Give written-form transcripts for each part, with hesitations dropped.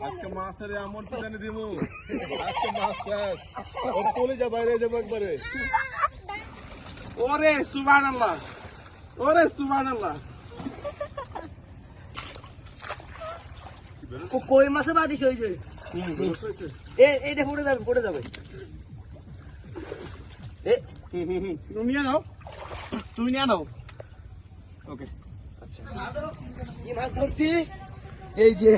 আজকে মাছের এমন পিটানি দিমু, আজকে মাছ শেষ। ও কলিজা বাইরে যাবো একবারে। ওরে সুবহানাল্লাহ, ওরে সুবহানাল্লাহ। ও কই মাছে বাদিস হই যে এইটা পড়ে যাবে তুমি নিয়ে নাও, তুমি নিয়ে নাও। ওকে আচ্ছা, কি মাছ ধরছি এই যে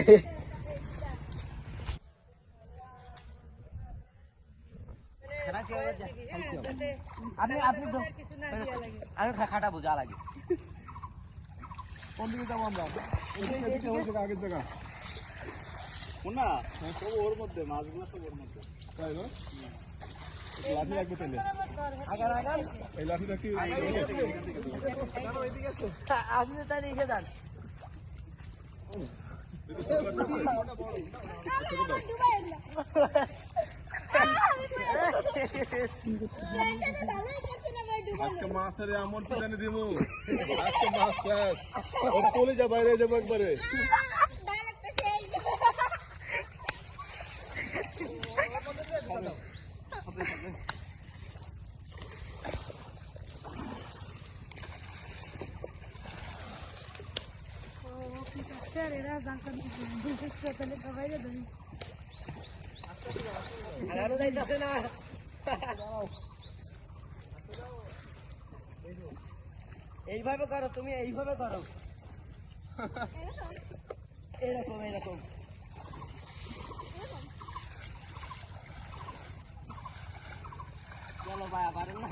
আমি খাটাবো যা লাগে। কোন দিকে যাবো আমরা? আগের জায়গা না, সব ওর মধ্যে, মাছগুলো সব ওর মধ্যে, তাই না? লাঠি লাগবে তাহলে, এই লাঠিটা কি আপনি তাই রেখে যান। আজকে মাছের এমন পিটানি দিমু, আজকে মাছ শেষ। ও কলিজা বাইরে যাবো একবারে। এইভাবে করো, তুমি এইভাবে করো, এরকম এরকম। চলো ভাই পারেন না,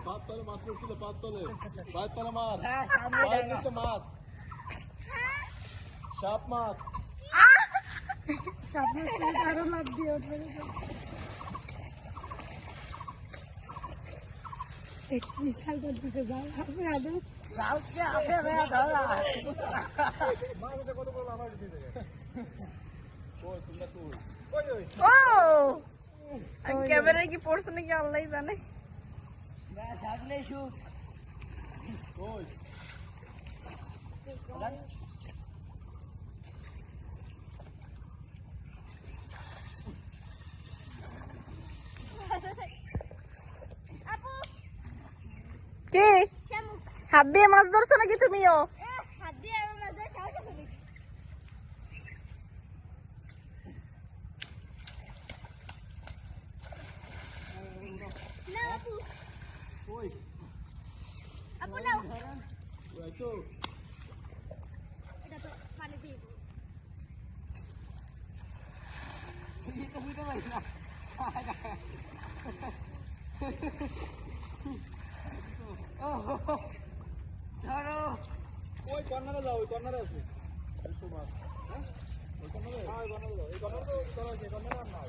পাততলে মাছ পড়ছিল, পাততলে মাছ, মাছ, সাপ মাছ। আরো লাভ দিয়ে বিশাল করতেছে যাও আছে আদৌ যাও কি আছে ভাইয়া ধরা ও ক্যামেরা কি পড়ছে নাকি আল্লাহ জানে। সামনে শুট কে হাত দিয়ে মাছ ধরছো নাকি তুমিও? ধরো ওই কর্নারে যাও, ওই কর্নারে আছে মাছ। ওই কর্নারে, হ্যাঁ ওই কর্নারে যাও, এই কর্নারে তো ধরো, এই কর্নারে আর নাই।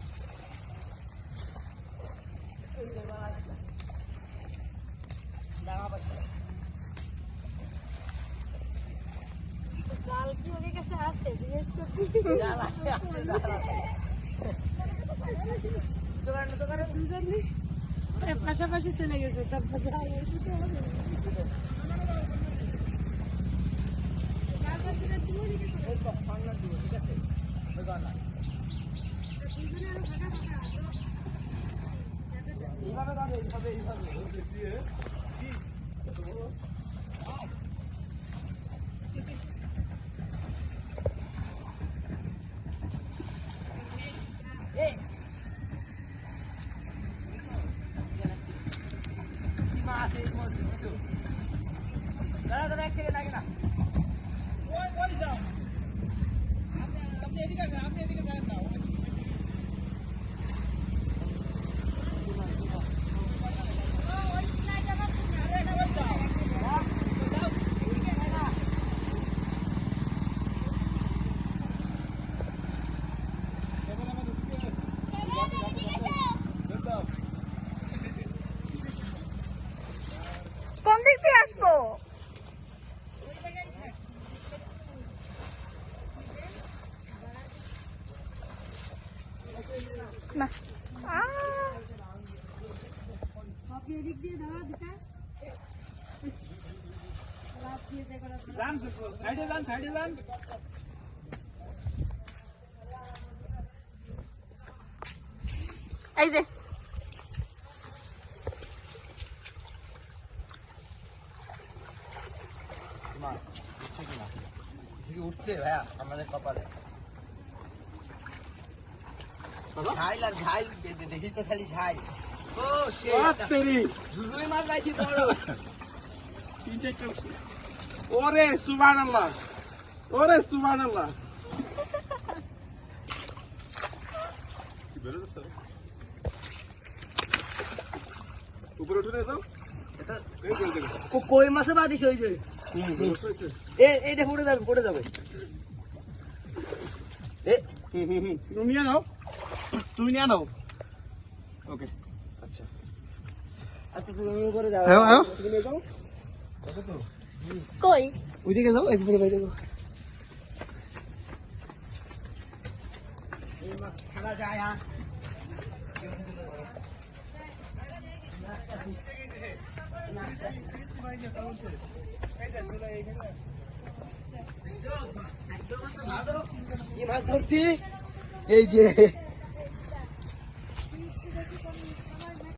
জাল কি ওর কাছে আছে জিজ্ঞেস করতে? জাল আছে দুজনে পাশাপাশি চলে গেছে তারপর জাল এইভাবে যাবে, এইভাবে এইভাবে দাঁড়া দাঁড়া এক সেকেন্ড আগে না কোন দিক থেকে আসবো? না আপনি এদিক দিয়ে দাও দিতা যান সাইডে যান সাইডে যান এই যে মাছ উঠছে কি মাছ কি উঠছে ভাইয়া আমাদের কপালে ঝাইল আর ঝাইল দেখি তো খালি ঝাইল ও তেরি দুই মাছ পাইছি বড় তিন চারটা উঠছে ওরে সুবহানাল্লাহ ওরে সুবহানাল্লাহ কি বেরো যাচ্ছে উপরে উঠে যাও এটা এই করে দেখো কই মাছে বাদিস ওই যে হইছে এইটা পড়ে যাবে তুমি নিয়ে নাও তুমি নিয়ে নাও ওকে আচ্ছা আচ্ছা তুমি করে যাও তুমি নিয়ে যাও কই ওইদিকে যাও একবারে বাইরে যাও এই মাছ খেলা যায় হ্যাঁ এই মাছ ধরছি এই যে